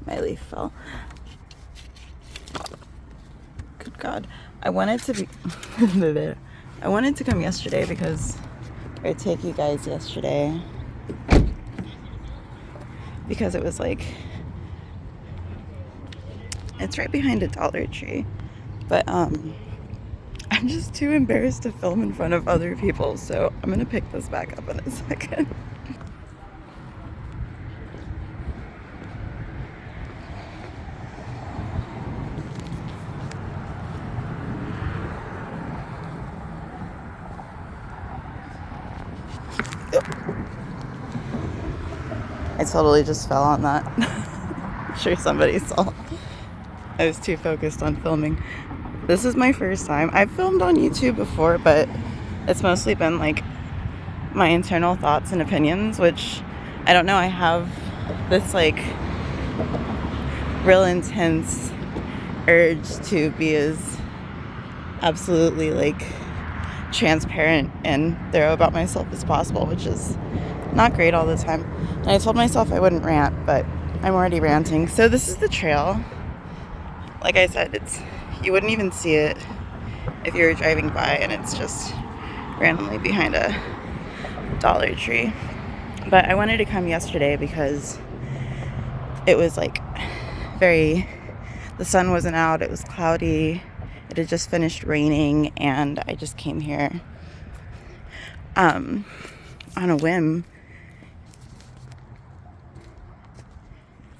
My leaf fell. Good God. I wanted to come yesterday because or take you guys yesterday because it was like it's right behind a Dollar Tree, but I'm just too embarrassed to film in front of other people, so I'm gonna pick this back up in a second. I totally just fell on that. I'm sure somebody saw. I was too focused on filming. This is my first time. I've filmed on YouTube before, but it's mostly been like my internal thoughts and opinions, which I don't know. I have this like real intense urge to be as absolutely like transparent and thorough about myself as possible, which is not great all the time. And I told myself I wouldn't rant, but I'm already ranting. So this is the trail. Like I said, you wouldn't even see it if you were driving by, and it's just randomly behind a Dollar Tree. But I wanted to come yesterday because it was like the sun wasn't out, it was cloudy, it had just finished raining, and I just came here on a whim.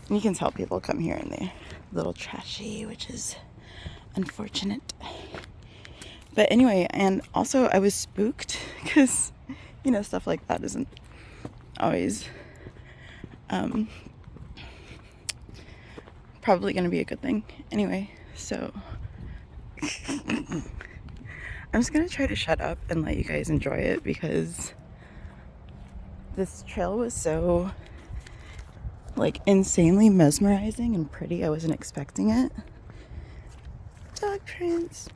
And you can tell people come here and they're a little trashy, which is unfortunate. But anyway, and also I was spooked because, you know, stuff like that isn't always probably going to be a good thing. Anyway, so I'm just going to try to shut up and let you guys enjoy it because this trail was so like insanely mesmerizing and pretty. I wasn't expecting it. Dog prints.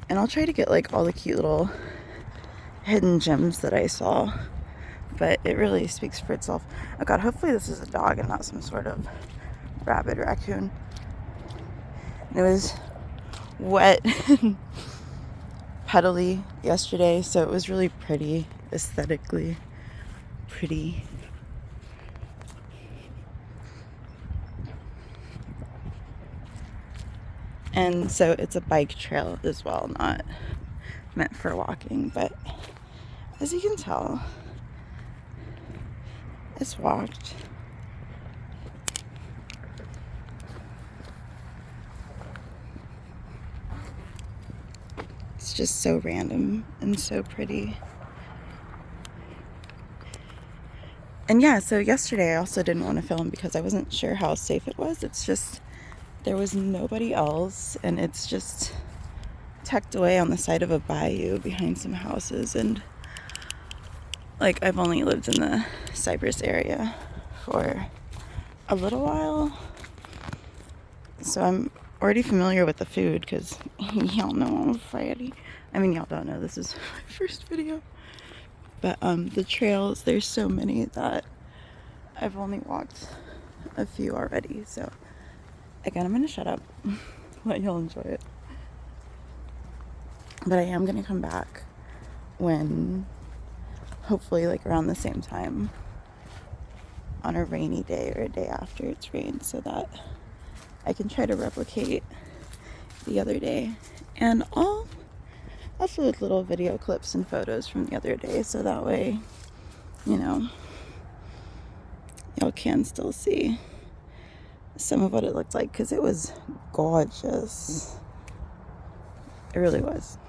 And I'll try to get like all the cute little hidden gems that I saw, but it really speaks for itself. Oh God, hopefully this is a dog and not some sort of rabid raccoon. And it was wet and puddly yesterday, so it was really pretty, aesthetically pretty. And so it's a bike trail as well, not meant for walking, but as you can tell, it's walked. It's just so random and so pretty. And yeah, so yesterday I also didn't want to film because I wasn't sure how safe it was. It's just there was nobody else, and it's just tucked away on the side of a bayou behind some houses. And like, I've only lived in the Cypress area for a little while, so I'm already familiar with the food because y'all know I'm fatty. I mean, y'all don't know, this is my first video. But the trails, there's so many that I've only walked a few already, so again, I'm gonna shut up, let y'all enjoy it. But I am gonna come back when, hopefully like around the same time, on a rainy day or a day after it's rained, so that I can try to replicate the other day. And I'll upload little video clips and photos from the other day, so that way, you know, y'all can still see some of what it looked like, because it was gorgeous. It really was.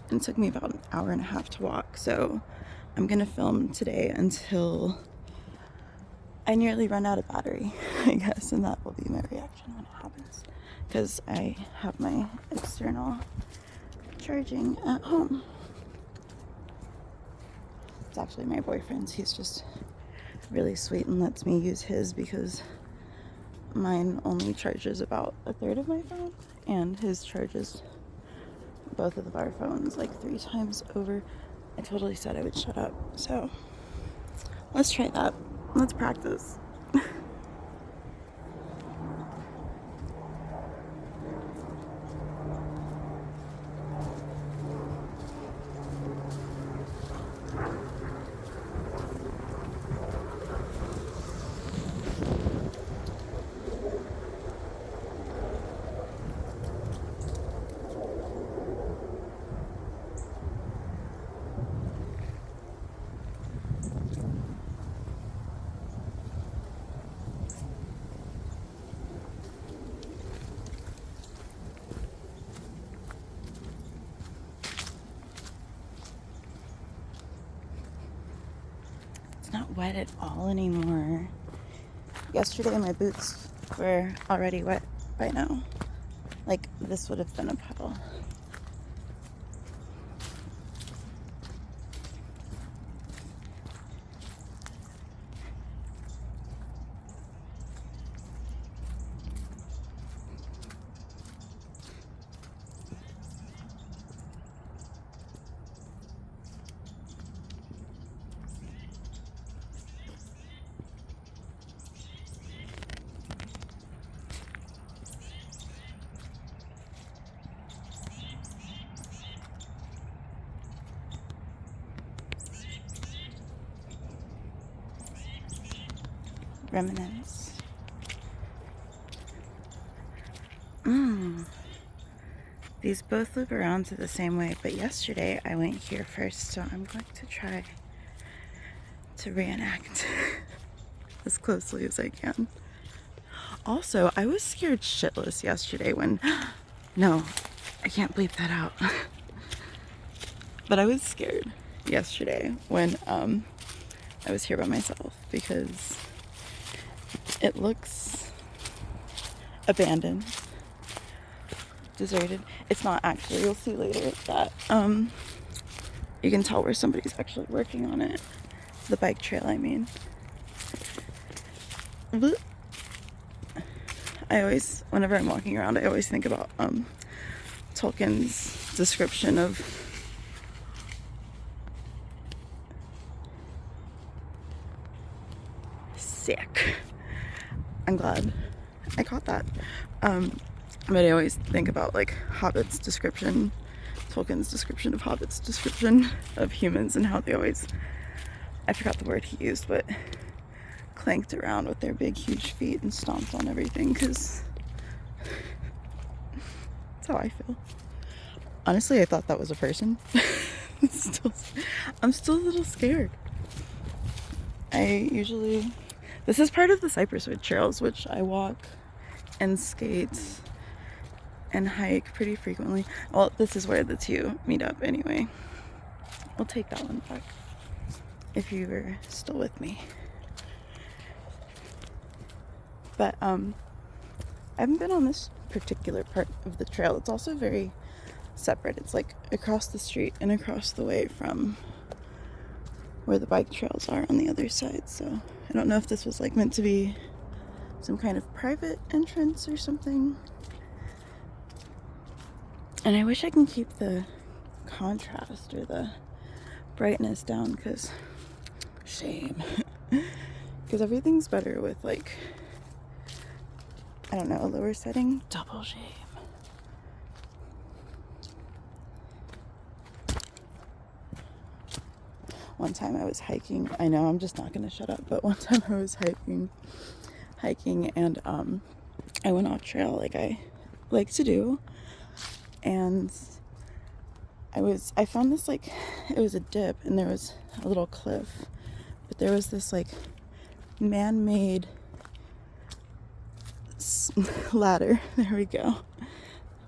And it took me about an hour and a half to walk, so I'm gonna film today until I nearly run out of battery, I guess, and that will be my reaction when it happens, because I have my external charging at home. It's actually my boyfriend's. He's just really sweet and lets me use his because mine only charges about a third of my phone, and his charges both of our phones like 3 times over. I totally said I would shut up, so let's try that. Let's practice. wet at all anymore. Yesterday my boots were already wet by now. Like, this would have been a puddle. Remnants. These both loop around to the same way, but yesterday I went here first, so I'm going to try to reenact as closely as I can. Also, I was scared shitless yesterday when... No, I can't bleep that out. But I was scared yesterday when I was here by myself because it looks abandoned, deserted. It's not actually. You'll see later that you can tell where somebody's actually working on it. The bike trail, I mean. I always, whenever I'm walking around, I always think about Tolkien's description of sick. I'm glad I caught that. But I always think about like Hobbit's description, Tolkien's description of Hobbit's description of humans and how they always, I forgot the word he used, but clanked around with their big huge feet and stomped on everything, because that's how I feel. Honestly, I thought that was a person. I'm still a little scared. This is part of the Cypresswood Trails, which I walk and skate and hike pretty frequently. Well, this is where the two meet up anyway. We'll take that one back if you were still with me. But I haven't been on this particular part of the trail. It's also very separate. It's like across the street and across the way from where the bike trails are on the other side. So I don't know if this was like meant to be some kind of private entrance or something. And I wish I can keep the contrast or the brightness down, because shame. Because everything's better with like, I don't know, a lower setting. Double shame. One time I was hiking, I know I'm just not gonna shut up, but one time I was hiking and I went off trail like I like to do, and I found this, like, it was a dip and there was a little cliff, but there was this like man-made ladder. There we go.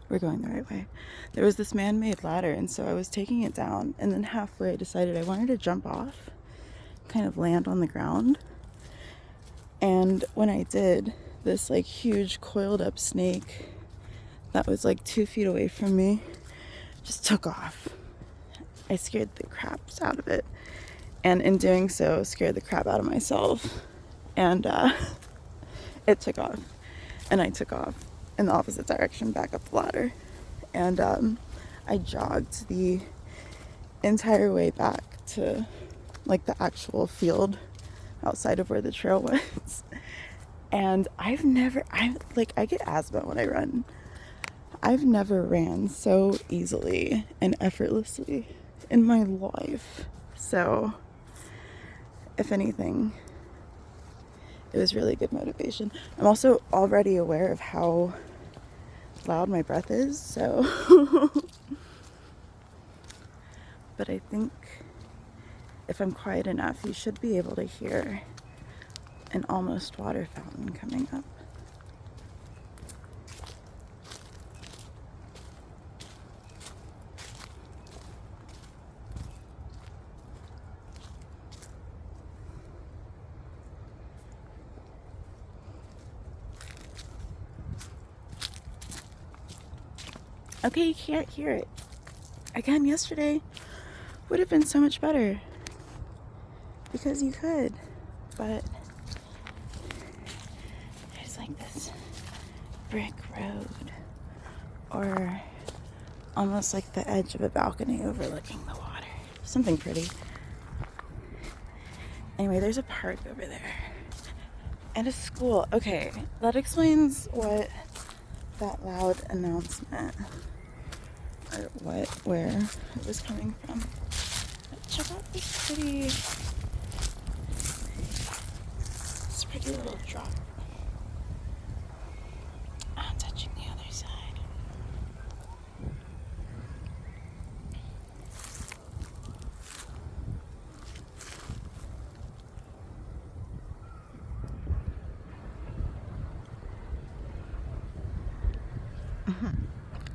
We're going the right way. There was this man-made ladder, and so I was taking it down, and then halfway I decided I wanted to jump off, kind of land on the ground. And when I did, this like huge coiled up snake that was like 2 feet away from me just took off. I scared the craps out of it, and in doing so scared the crap out of myself, and it took off, and I took off in the opposite direction back up the ladder, and I jogged the entire way back to like the actual field outside of where the trail was. And I get asthma when I run. I've never ran so easily and effortlessly in my life. So if anything, it was really good motivation. I'm also already aware of how loud my breath is, so but I think if I'm quiet enough, you should be able to hear an almost water fountain coming up. Okay, you can't hear it. Again, yesterday would have been so much better because you could, but there's like this brick road or almost like the edge of a balcony overlooking the water. Something pretty. Anyway, there's a park over there and a school. Okay, that explains what that loud announcement or where it was coming from. Check out this pretty little drop. I'm touching the other side.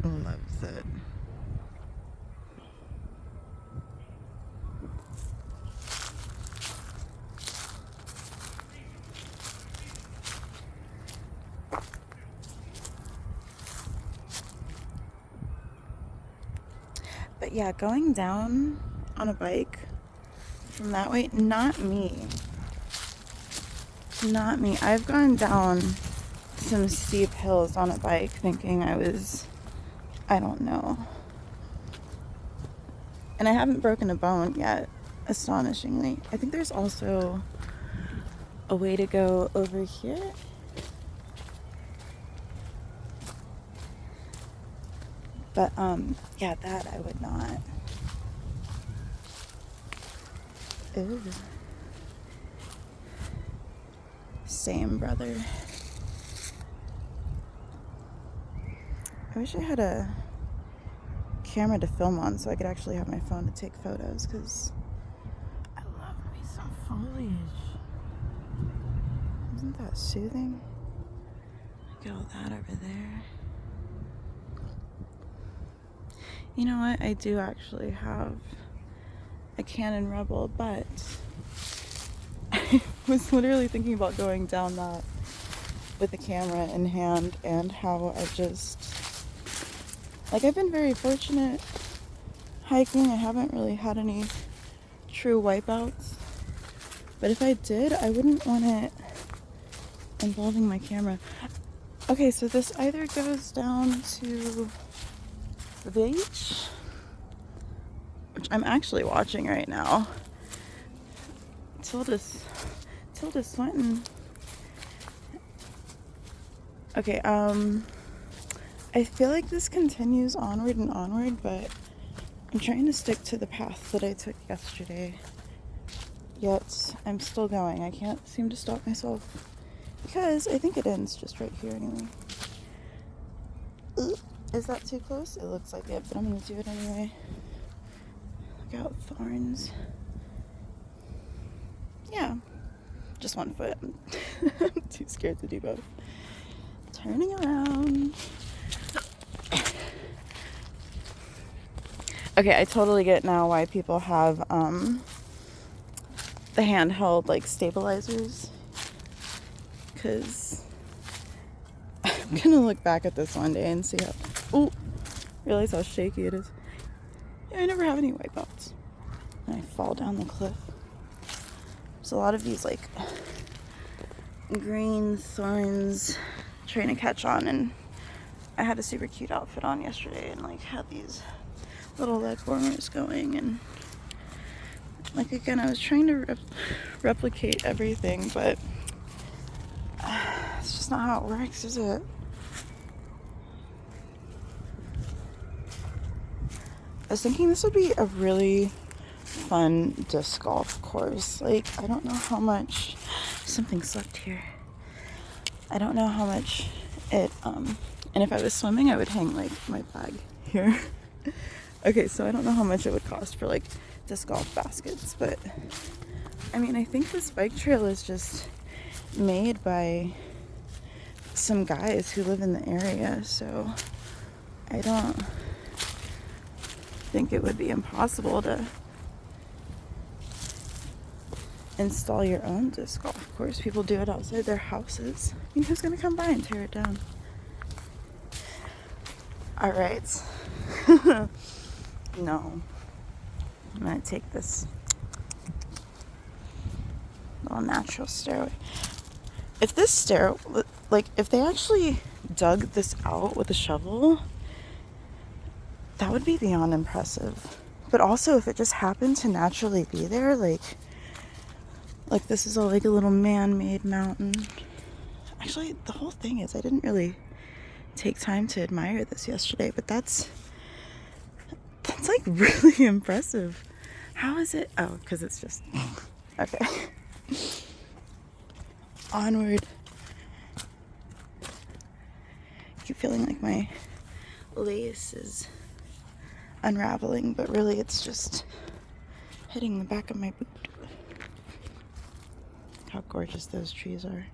Loves it. But yeah, going down on a bike from that way, not me. Not me. I've gone down some steep hills on a bike thinking I don't know. And I haven't broken a bone yet, astonishingly. I think there's also a way to go over here. But, yeah, that I would not. Ew. Same, brother. I wish I had a camera to film on so I could actually have my phone to take photos, because I love me some foliage. Isn't that soothing? Look at all that over there. You know what? I do actually have a Canon Rebel, but I was literally thinking about going down that with the camera in hand, and how I've been very fortunate hiking. I haven't really had any true wipeouts, but if I did, I wouldn't want it involving my camera. Okay, so this either goes down to the beach, which I'm actually watching right now. Tilda's sweating. Okay, I feel like this continues onward and onward, but I'm trying to stick to the path that I took yesterday. Yet, I'm still going. I can't seem to stop myself because I think it ends just right here anyway. Is that too close? It looks like it, but I'm gonna do it anyway. Look out, thorns. Yeah, just one foot. I'm too scared to do both. Turning around. Okay, I totally get now why people have the handheld like stabilizers, because I'm gonna look back at this one day and see realize how shaky it is. Yeah, I never have any wipeouts and I fall down the cliff. There's a lot of these like green thorns trying to catch on, and I had a super cute outfit on yesterday and like had these little leg warmers going, and like again I was trying to replicate everything, but it's just not how it works, is it? I was thinking this would be a really fun disc golf course. Like, I don't know how much something slipped here. I don't know how much it and if I was swimming I would hang like my bag here. Okay, so I don't know how much it would cost for like disc golf baskets, but I mean, I think this bike trail is just made by some guys who live in the area, so I don't think it would be impossible to install your own disc golf course. People do it outside their houses. I mean, who's gonna come by and tear it down? All right. No. I'm gonna take this little natural stairway. If this stair, like, if they actually dug this out with a shovel, that would be beyond impressive. But also, if it just happened to naturally be there, like this is like a little man-made mountain. Actually, the whole thing is, I didn't really take time to admire this yesterday, but that's like really impressive. How is it? Oh, because it's just okay. Onward. I keep feeling like my lace is unraveling, but really it's just hitting the back of my boot. How gorgeous those trees are.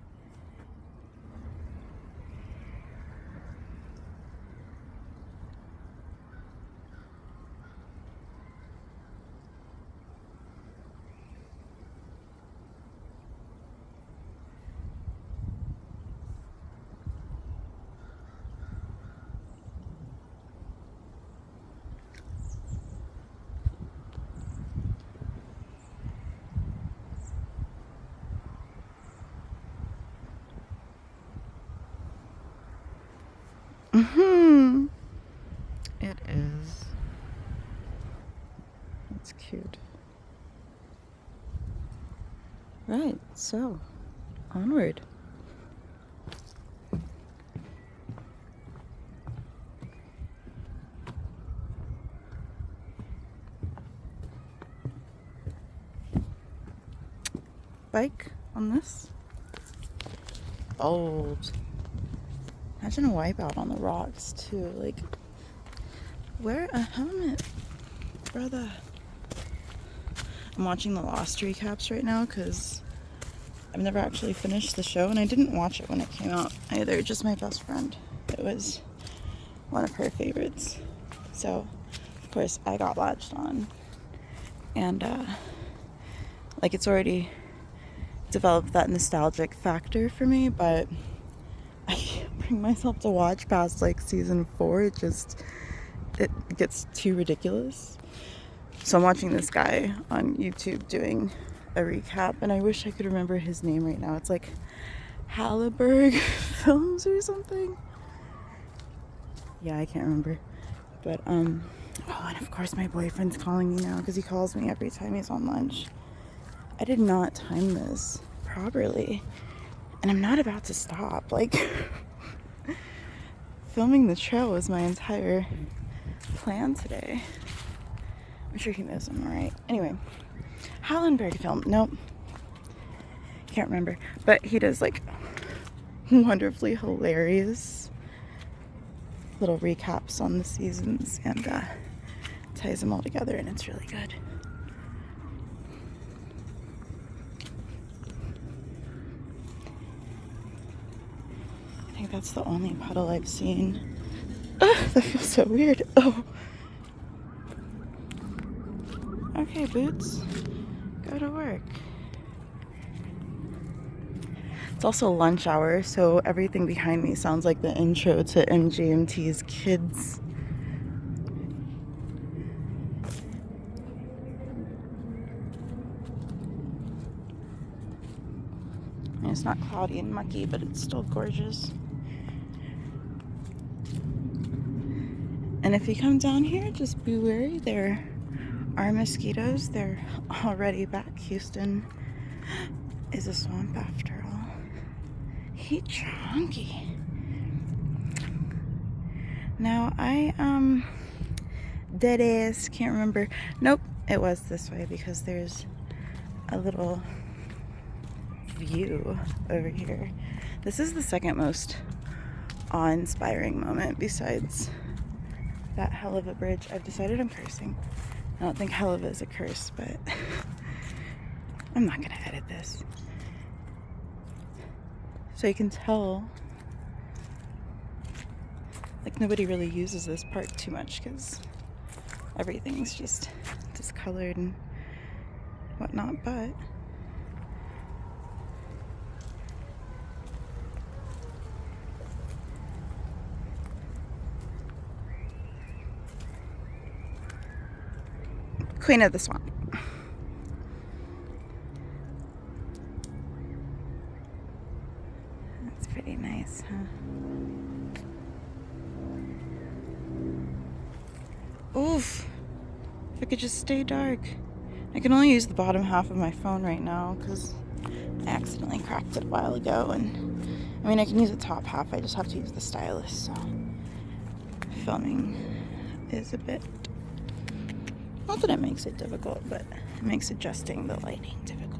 Mm-hmm. It is. It's cute. Right, so onward. Bike on this. Bold. Imagine a wipeout on the rocks too. Like, wear a helmet, brother. I'm watching the Lost recaps right now because I've never actually finished the show, and I didn't watch it when it came out either. Just my best friend. It was one of her favorites. So, of course, I got latched on. And, like, it's already developed that nostalgic factor for me, but I can't bring myself to watch past like season 4. It gets too ridiculous. So I'm watching this guy on YouTube doing a recap, and I wish I could remember his name right now. It's like Halliburg Films or something. Yeah, I can't remember. But oh, and of course my boyfriend's calling me now because he calls me every time he's on lunch. I did not time this properly. And I'm not about to stop. Like, filming the trail was my entire plan today. I'm sure he knows I'm alright. Anyway, Hallenberg film. Nope. Can't remember. But he does, like, wonderfully hilarious little recaps on the seasons and ties them all together, and it's really good. I think that's the only puddle I've seen. Ugh, that feels so weird. Oh. Okay, Boots. Go to work. It's also lunch hour, so everything behind me sounds like the intro to MGMT's Kids. And it's not cloudy and mucky, but it's still gorgeous. And if you come down here, just be wary. There are mosquitoes. They're already back. Houston is a swamp after all. He chunky. Now I dead ass can't remember. Nope, it was this way because there's a little view over here. This is the second most awe-inspiring moment besides that hell of a bridge. I've decided I'm cursing. I don't think hell of is a curse, but I'm not gonna edit this. So you can tell, like, nobody really uses this part too much because everything's just discolored and whatnot, but Queen of the Swamp. That's pretty nice, huh? Oof. If it could just stay dark. I can only use the bottom half of my phone right now because I accidentally cracked it a while ago, and I mean I can use the top half, I just have to use the stylus, so filming is a bit, not that it makes it difficult, but it makes adjusting the lighting difficult.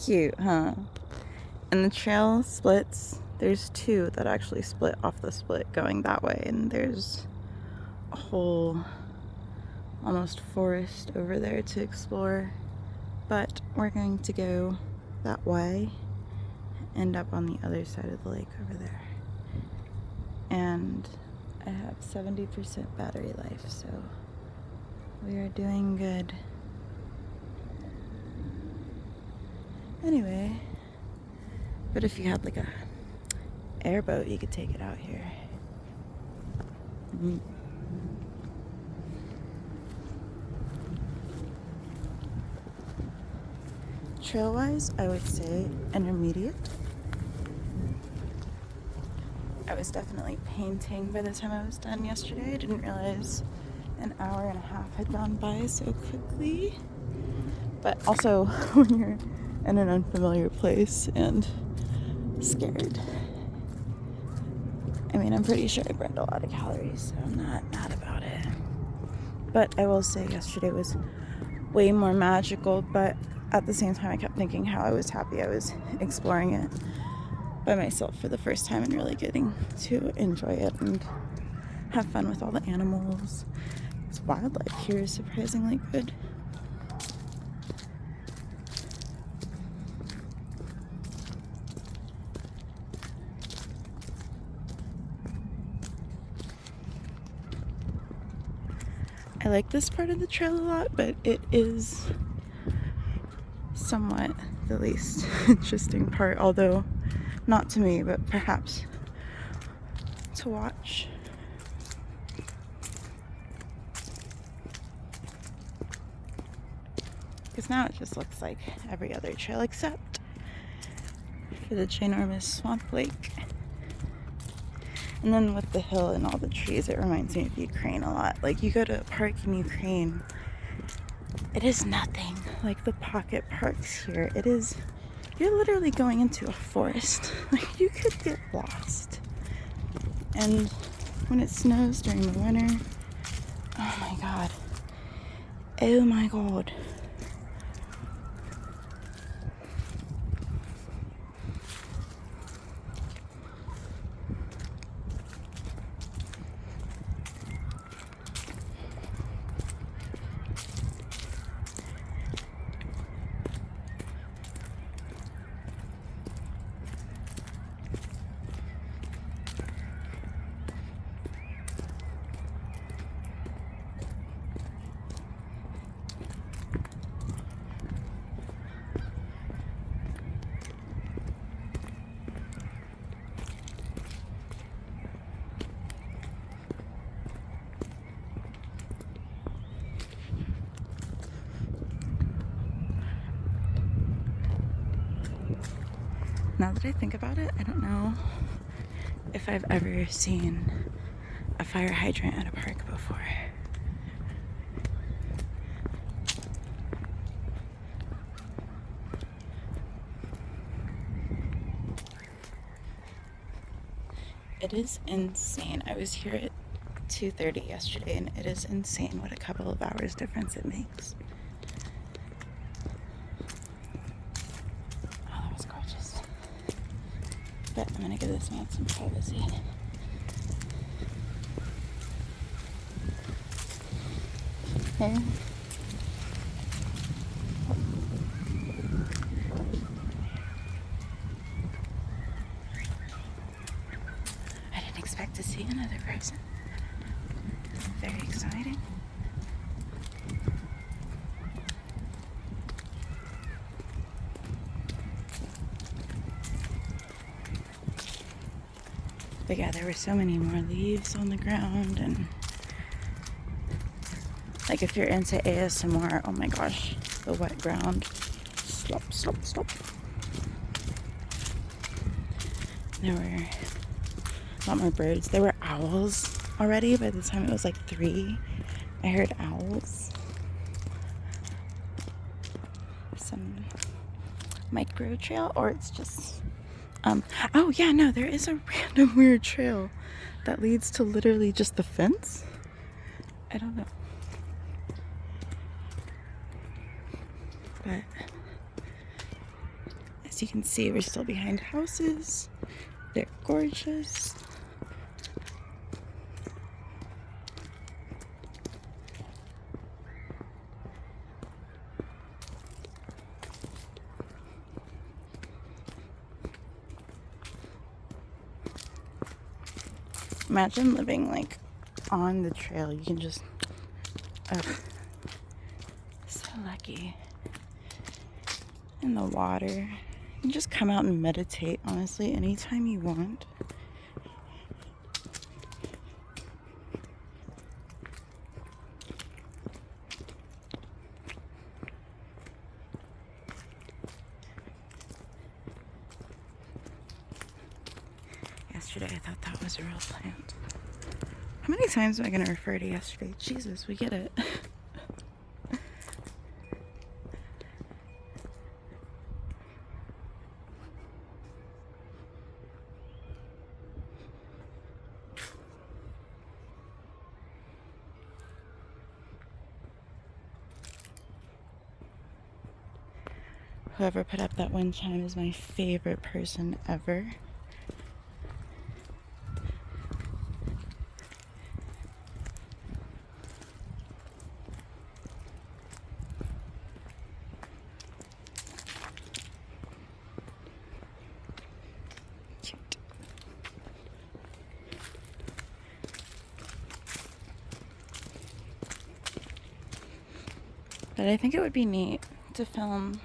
Cute, huh? And the trail splits. There's two that actually split off the split going that way, and there's a whole almost forest over there to explore. But we're going to go that way, end up on the other side of the lake over there. And I have 70% battery life, so we are doing good. Anyway, but if you had like a airboat, you could take it out here. Trail-wise, I would say intermediate. I was definitely painting by the time I was done yesterday. I didn't realize an hour and a half had gone by so quickly. But also, when you're in an unfamiliar place and scared. I mean, I'm pretty sure I burned a lot of calories, so I'm not mad about it. But I will say yesterday was way more magical, but at the same time I kept thinking how I was happy I was exploring it by myself for the first time and really getting to enjoy it and have fun with all the animals. This wildlife here is surprisingly good. I like this part of the trail a lot, but it is somewhat the least interesting part, although not to me, but perhaps to watch. Because now it just looks like every other trail except for the ginormous swamp lake. And then with the hill and all the trees, it reminds me of Ukraine a lot. Like, you go to a park in Ukraine, it is nothing like the pocket parks here. It is, you're literally going into a forest. Like, you could get lost. And when it snows during the winter, oh my god. Oh my god. Now that I think about it, I don't know if I've ever seen a fire hydrant at a park before. It is insane. I was here at 2:30 yesterday, and it is insane what a couple of hours difference it makes. But I'm gonna give this man some privacy. Okay. hiding? But yeah, there were so many more leaves on the ground, and like if you're into ASMR, oh my gosh, the wet ground. Stop, stop, stop. There were a lot more birds. There were owls already. By the time it was like 3, I heard owls. Some micro trail, or it's just oh yeah, no, there is a random weird trail that leads to literally just the fence. I don't know, but as you can see, we're still behind houses. They're gorgeous. Imagine living like on the trail. You can just, so lucky. In the water. You can just come out and meditate, honestly, anytime you want. Yesterday, I thought that was a real plant. How many times am I going to refer to yesterday? Jesus, we get it. Whoever put up that wind chime is my favorite person ever. Cute. But I think it would be neat to film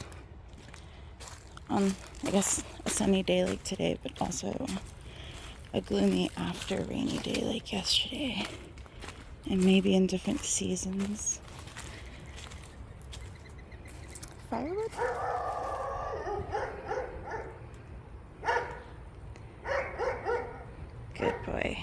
on, I guess, a sunny day like today, but also a gloomy after rainy day like yesterday, and maybe in different seasons. Firewood? Good boy.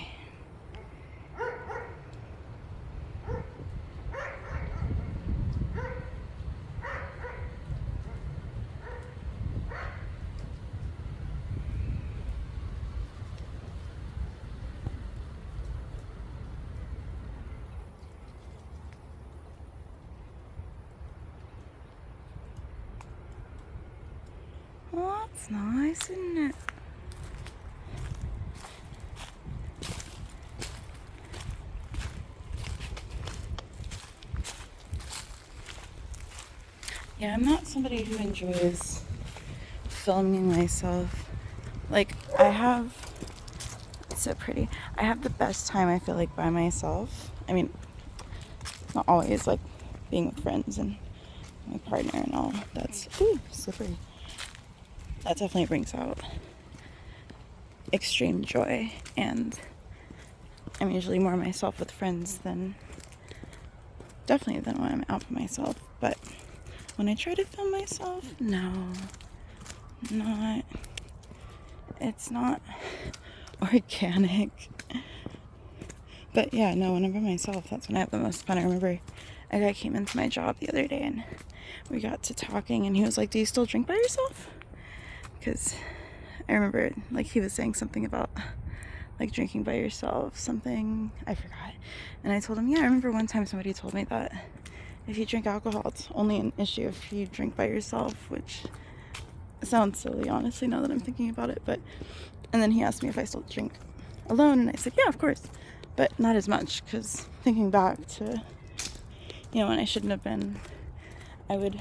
Well, that's nice, isn't it? Yeah, I'm not somebody who enjoys filming myself. Like, it's so pretty. I have the best time, I feel like, by myself. I mean, not always, like, being with friends and my partner and all. That's, ooh, slippery. That definitely brings out extreme joy, and I'm usually more myself with friends than when I'm out by myself. But when I try to film myself, it's not organic. But yeah, no, when I'm by myself, that's when I have the most fun. I remember a guy came into my job the other day and we got to talking, and he was like, "Do you still drink by yourself?" Because I remember, like, he was saying something about, like, drinking by yourself, something, I forgot. And I told him, yeah, I remember one time somebody told me that if you drink alcohol, it's only an issue if you drink by yourself, which sounds silly, honestly, now that I'm thinking about it. But, and then he asked me if I still drink alone, and I said, yeah, of course, but not as much, because thinking back to, you know, when I shouldn't have been, I would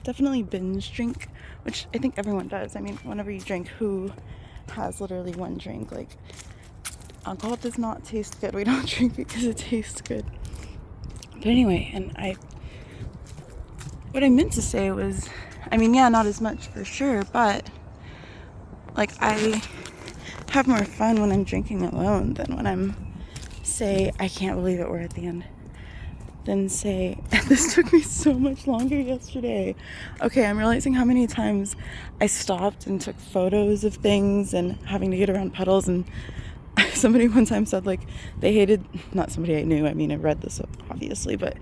definitely binge drink, which I think everyone does. I mean, whenever you drink, who has literally one drink? Like, alcohol does not taste good. We don't drink it because it tastes good. But anyway, what I meant to say was, I mean, yeah, not as much for sure, but like I have more fun when I'm drinking alone than when I'm, say, I can't believe it, we're at the end. Then say, this took me so much longer yesterday. Okay, I'm realizing how many times I stopped and took photos of things and having to get around puddles. And somebody one time said, like, they hated, not somebody I knew, I mean, I read this obviously, but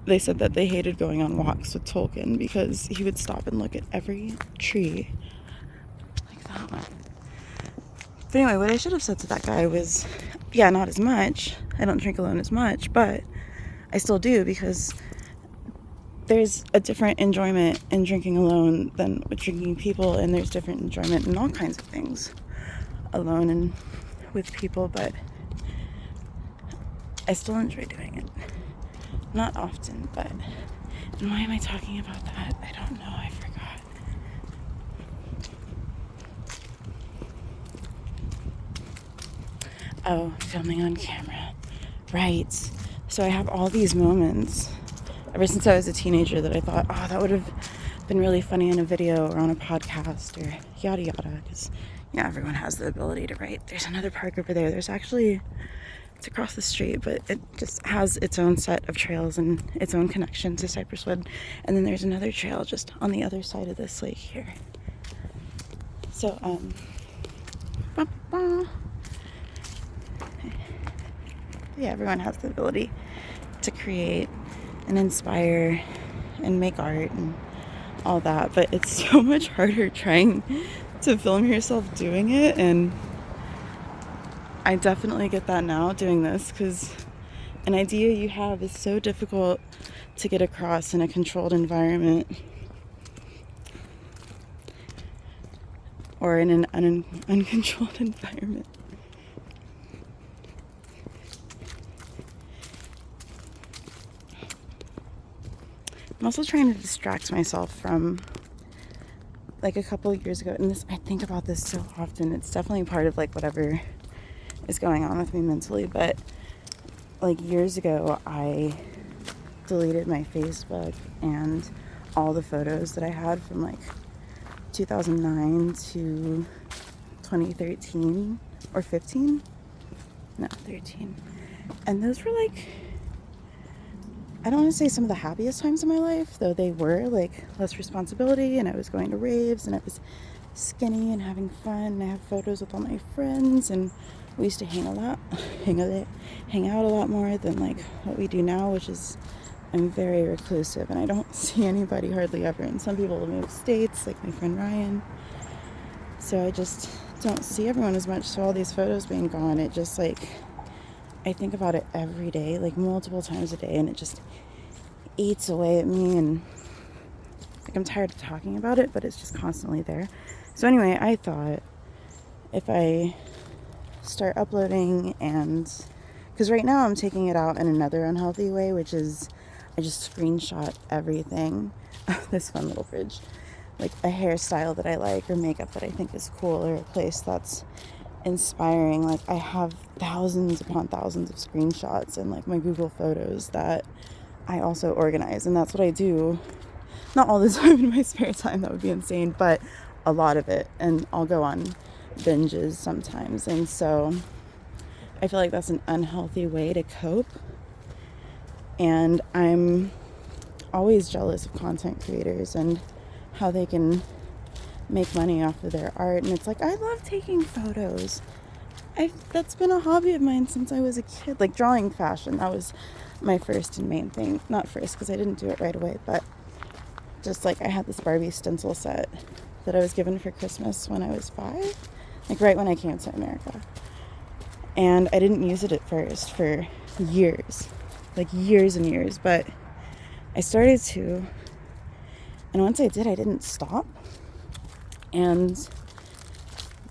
they said that they hated going on walks with Tolkien because he would stop and look at every tree like that one. But anyway, what I should have said to that guy was, yeah, not as much. I don't drink alone as much, but I still do, because there's a different enjoyment in drinking alone than with drinking people, and there's different enjoyment in all kinds of things alone and with people, but I still enjoy doing it. Not often, but... And why am I talking about that? I don't know, I forgot. Oh, filming on camera. Right. So I have all these moments ever since I was a teenager that I thought, oh, that would have been really funny in a video or on a podcast or yada yada. Because, yeah, everyone has the ability to write. There's another park over there. There's actually, it's across the street, but it just has its own set of trails and its own connection to Cypress Wood. And then there's another trail just on the other side of this lake here. So, yeah, everyone has the ability to create and inspire and make art and all that, but it's so much harder trying to film yourself doing it. And I definitely get that now doing this, because an idea you have is so difficult to get across in a controlled environment or in an uncontrolled environment. I'm also trying to distract myself from, like, a couple of years ago, and this, I think about this so often, it's definitely part of, like, whatever is going on with me mentally, but, like, years ago, I deleted my Facebook and all the photos that I had from, like, 2009 to 2013, or 15? No, 13. And those were, like, I don't want to say some of the happiest times of my life, though they were, like, less responsibility, and I was going to raves, and I was skinny and having fun, and I have photos with all my friends, and we used to hang out a lot more than, like, what we do now, which is, I'm very reclusive, and I don't see anybody hardly ever, and some people move states, like my friend Ryan, so I just don't see everyone as much. So all these photos being gone, it just, like, I think about it every day, like multiple times a day, and it just eats away at me, and, like, I'm tired of talking about it, but it's just constantly there. So anyway, I thought if I start uploading, and because right now I'm taking it out in another unhealthy way, which is I just screenshot everything. This fun little bridge, like a hairstyle that I like, or makeup that I think is cool, or a place that's inspiring. Like, I have thousands upon thousands of screenshots and, like, my Google Photos that I also organize, and that's what I do, not all the time in my spare time, that would be insane, but a lot of it, and I'll go on binges sometimes, and so I feel like that's an unhealthy way to cope, and I'm always jealous of content creators and how they can make money off of their art. And it's like, I love taking photos. That's been a hobby of mine since I was a kid, like drawing fashion. That was my first and main thing. Not first, because I didn't do it right away, but just, like, I had this Barbie stencil set that I was given for Christmas when I was 5, like right when I came to America, and I didn't use it at first for years, like years and years, but I started to, and once I did, I didn't stop. And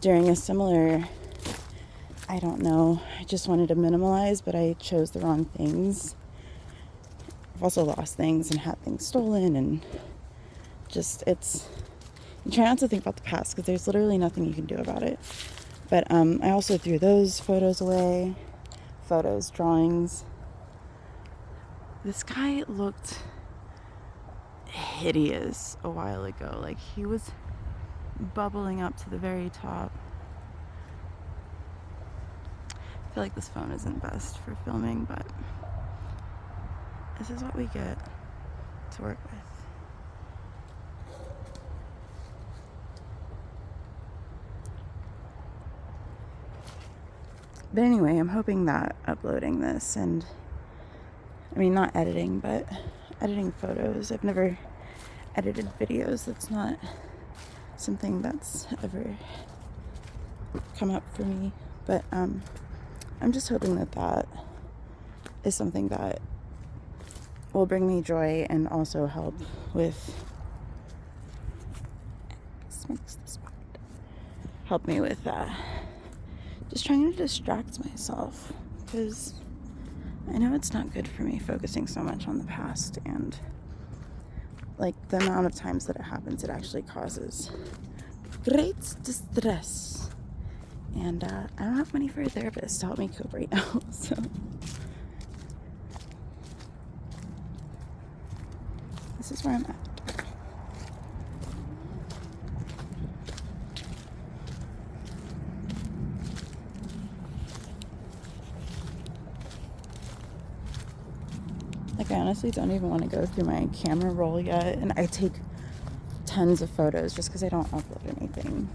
during a similar, I don't know, I just wanted to minimalize, but I chose the wrong things. I've also lost things and had things stolen, and just, you try not to think about the past, because there's literally nothing you can do about it. But I also threw those photos away, drawings, This guy looked hideous a while ago. Like, he was bubbling up to the very top. I feel like this phone isn't best for filming, but this is what we get to work with. But anyway, I'm hoping that uploading this and, I mean, not editing, but editing photos. I've never edited videos. That's not something that's ever come up for me. But I'm just hoping that that is something that will bring me joy and also help with just trying to distract myself, because I know it's not good for me focusing so much on the past, and like the amount of times that it happens, it actually causes great distress. And I don't have money for a therapist to help me cope right now, so this is where I'm at. Like, I honestly don't even want to go through my camera roll yet, and I take tons of photos just because I don't upload anything.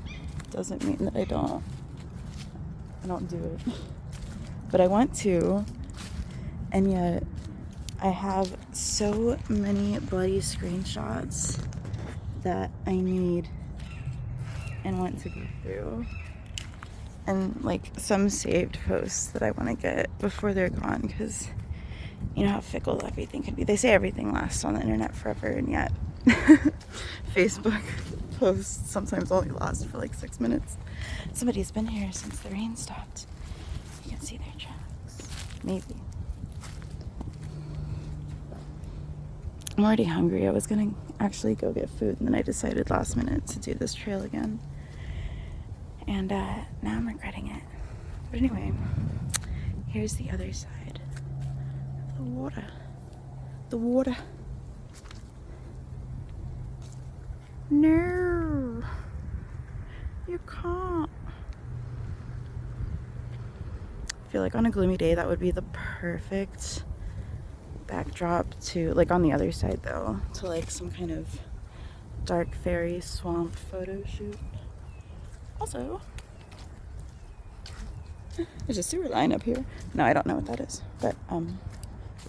Doesn't mean that I don't do it. But I want to, and yet I have so many bloody screenshots that I need and want to go through. And like some saved posts that I want to get before they're gone, because you know how fickle everything can be. They say everything lasts on the internet forever, and yet Facebook posts sometimes only last for like 6 minutes. Somebody's been here since the rain stopped. You can see their tracks. Maybe. I'm already hungry. I was gonna actually go get food, and then I decided last minute to do this trail again. And now I'm regretting it. But anyway, here's the other side of the water. The water. No, you can't. I feel like on a gloomy day that would be the perfect backdrop to, like, on the other side though, to like some kind of dark fairy swamp photo shoot. Also, there's a sewer line up here. No, I don't know what that is, but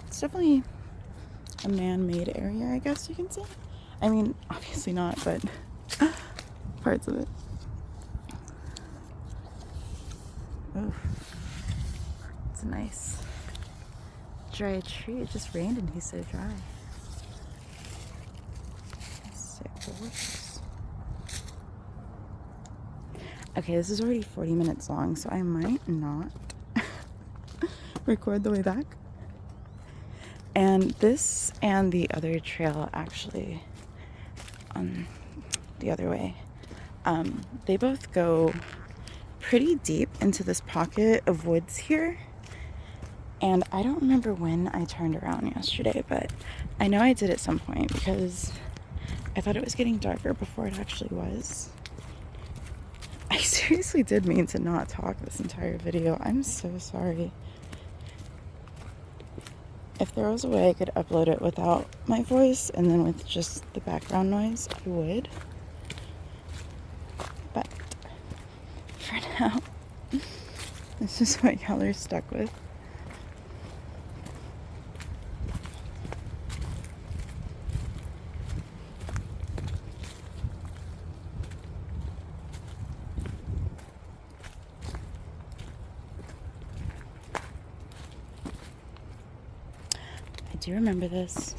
it's definitely a man-made area, I guess you can say. I mean, obviously not, but parts of it. Oof. It's a nice dry tree. It just rained and he's so dry. It's so gorgeous. Okay, this is already 40 minutes long, so I might not record the way back. And this and the other trail, actually, the other way, they both go pretty deep into this pocket of woods here. And I don't remember when I turned around yesterday, but I know I did at some point, because I thought it was getting darker before it actually was. I seriously did mean to not talk this entire video. I'm so sorry. If there was a way I could upload it without my voice and then with just the background noise, I would. But for now, this is what y'all are stuck with. I do remember this.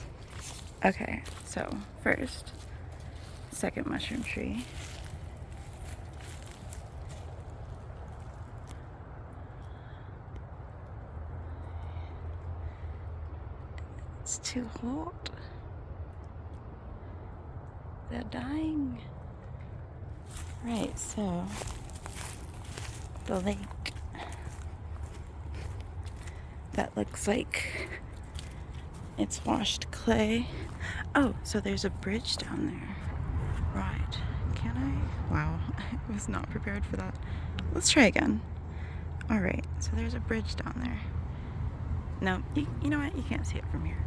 Okay, so first, second mushroom tree. It's too hot. They're dying. Right, so the lake. That looks like It's washed clay. Oh, so there's a bridge down there. Right. Can I? Wow, I was not prepared for that. Let's try again. Alright, so there's a bridge down there. No, you know what? You can't see it from here.